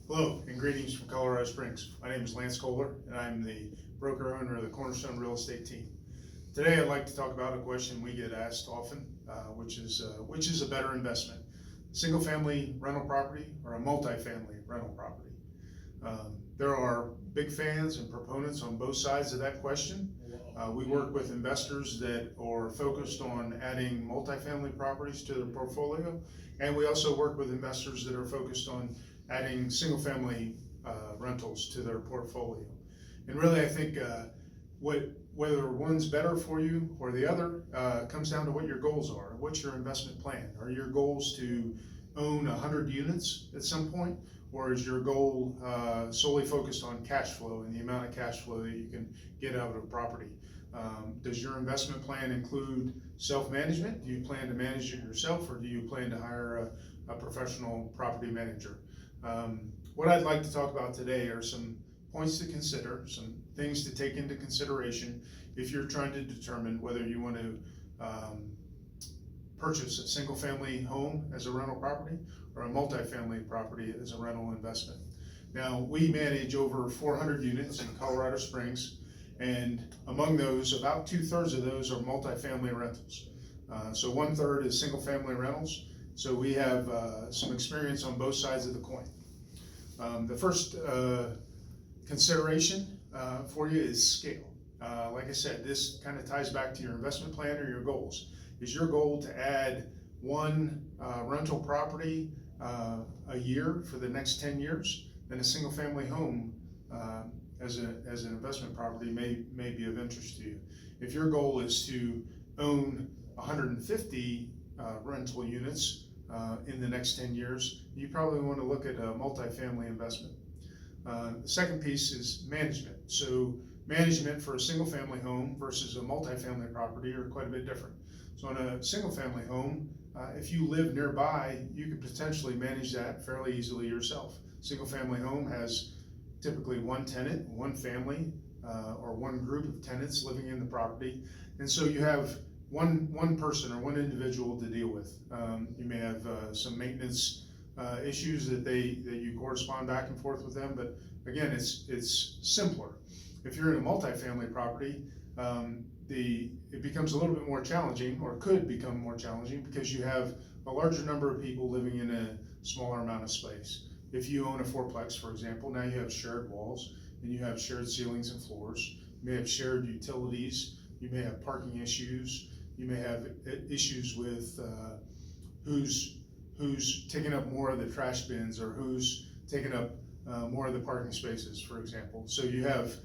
Hello and greetings from Colorado Springs. My name is Lance Kohler and I'm the broker owner of the Cornerstone Real Estate Team. Today I'd like to talk about a question we get asked often, which is a better investment, single family rental property or a multifamily rental property? There are big fans and proponents on both sides of that question. We work with investors that are focused on adding multifamily properties to their portfolio, and we also work with investors that are focused on adding single-family rentals to their portfolio. And really, I think whether one's better for you or the other comes down to what your goals are. What's your investment plan? Are your goals to own 100 units at some point, or is your goal solely focused on cash flow and the amount of cash flow that you can get out of a property? Does your investment plan include self-management? Do you plan to manage it yourself, or do you plan to hire a professional property manager? What I'd like to talk about today are some points to consider, some things to take into consideration if you're trying to determine whether you want to purchase a single family home as a rental property or a multifamily property as a rental investment. Now, we manage over 400 units in Colorado Springs, and among those, about 2/3 of those are multifamily rentals. So 1/3 is single family rentals. So we have some experience on both sides of the coin. The first consideration for you is scale. Like I said, this kind of ties back to your investment plan or your goals. Is your goal to add one rental property a year for the next 10 years? Then a single family home as an investment property may be of interest to you. If your goal is to own 150 rental units in the next 10 years, you probably want to look at a multifamily investment. The second piece is management. So management for a single family home versus a multifamily property are quite a bit different. So in a single family home, if you live nearby, you could potentially manage that fairly easily yourself. Single family home has typically one tenant, one family, or one group of tenants living in the property. And so you have one person or one individual to deal with. You may have some maintenance issues that you correspond back and forth with them, but again, it's simpler. If you're in a multifamily property, it becomes a little bit more challenging, or could become more challenging, because you have a larger number of people living in a smaller amount of space. If you own a fourplex, for example, now you have shared walls and you have shared ceilings and floors. You may have shared utilities. You may have parking issues. You may have issues with who's taking up more of the trash bins, or who's taking up more of the parking spaces, for example. So you have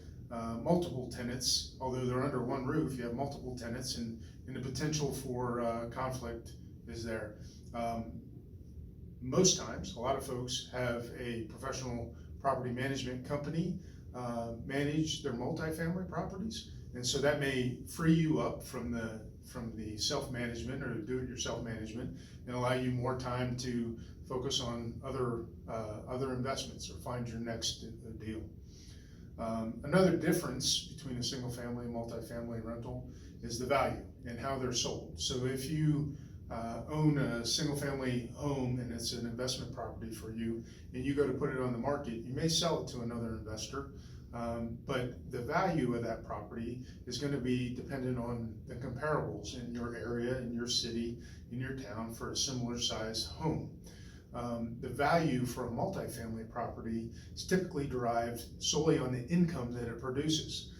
multiple tenants, although they're under one roof, you have multiple tenants, and the potential for conflict is there. Most times, a lot of folks have a professional property management company manage their multifamily properties, and so that may free you up from the self-management or do-it-yourself management and allow you more time to focus on other investments or find your next deal. Another difference between a single family and multifamily rental is the value and how they're sold. So if you own a single family home and it's an investment property for you, and you go to put it on the market, you may sell it to another investor, but the value of that property is going to be dependent on the comparables in your area, in your city, in your town for a similar size home. The value for a multifamily property is typically derived solely on the income that it produces.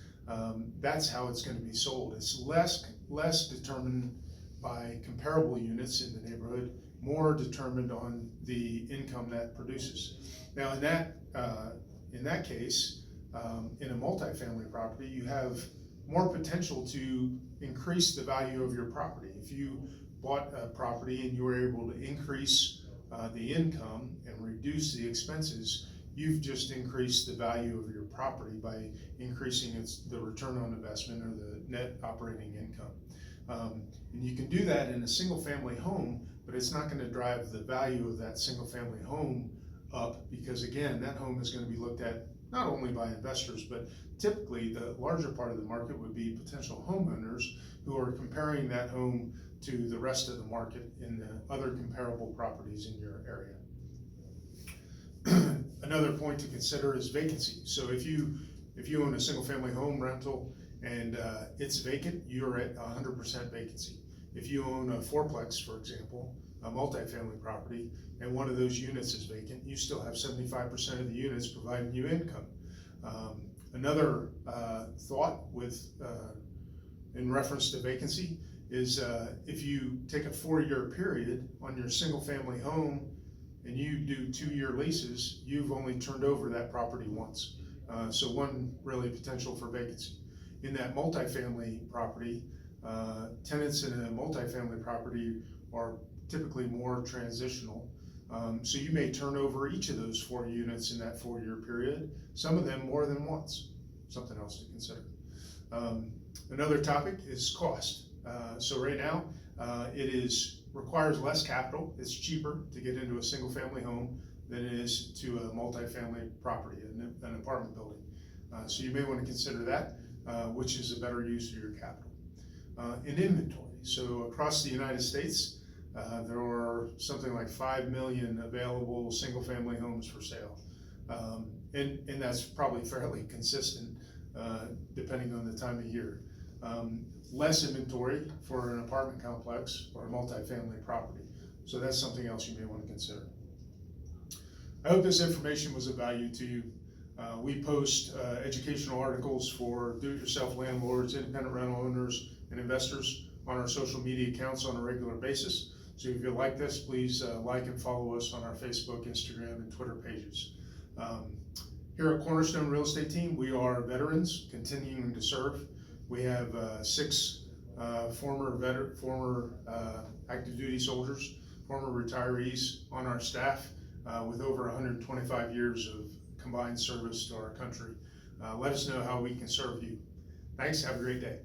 That's how it's going to be sold. It's less determined by comparable units in the neighborhood, more determined on the income that produces. Now, in that case, in a multifamily property, you have more potential to increase the value of your property. If you bought a property and you were able to increase the income and reduce the expenses, you've just increased the value of your property by increasing the return on investment, or the net operating income. And you can do that in a single family home, but it's not going to drive the value of that single family home up, because again, that home is going to be looked at not only by investors, but typically the larger part of the market would be potential homeowners who are comparing that home to the rest of the market in the other comparable properties in your area. Another point to consider is vacancy. So if you own a single family home rental and it's vacant, you're at 100% vacancy. If you own a fourplex, for example, a multifamily property, and one of those units is vacant, you still have 75% of the units providing you income. Another thought in reference to vacancy is if you take a 4-year period on your single family home and you do 2-year leases, you've only turned over that property once. So one really potential for vacancy. In that multifamily property, tenants in a multifamily property are typically more transitional. So you may turn over each of those 4 units in that 4-year period, some of them more than once. Something else to consider. Another topic is cost. So right now, it requires less capital. It's cheaper to get into a single family home than it is to a multifamily property, an apartment building. So you may want to consider that, which is a better use of your capital. In inventory, so across the United States, there are something like 5 million available single family homes for sale. And that's probably fairly consistent depending on the time of year. Less inventory for an apartment complex or a multifamily property. So that's something else you may want to consider. I hope this information was of value to you. We post educational articles for do-it-yourself landlords, independent rental owners, and investors on our social media accounts on a regular basis. So if you like this, please like and follow us on our Facebook, Instagram, and Twitter pages. Here at Cornerstone Real Estate Team, we are veterans continuing to serve. We have 6 former active duty soldiers, former retirees on our staff with over 125 years of combined service to our country. Let us know how we can serve you. Thanks, have a great day.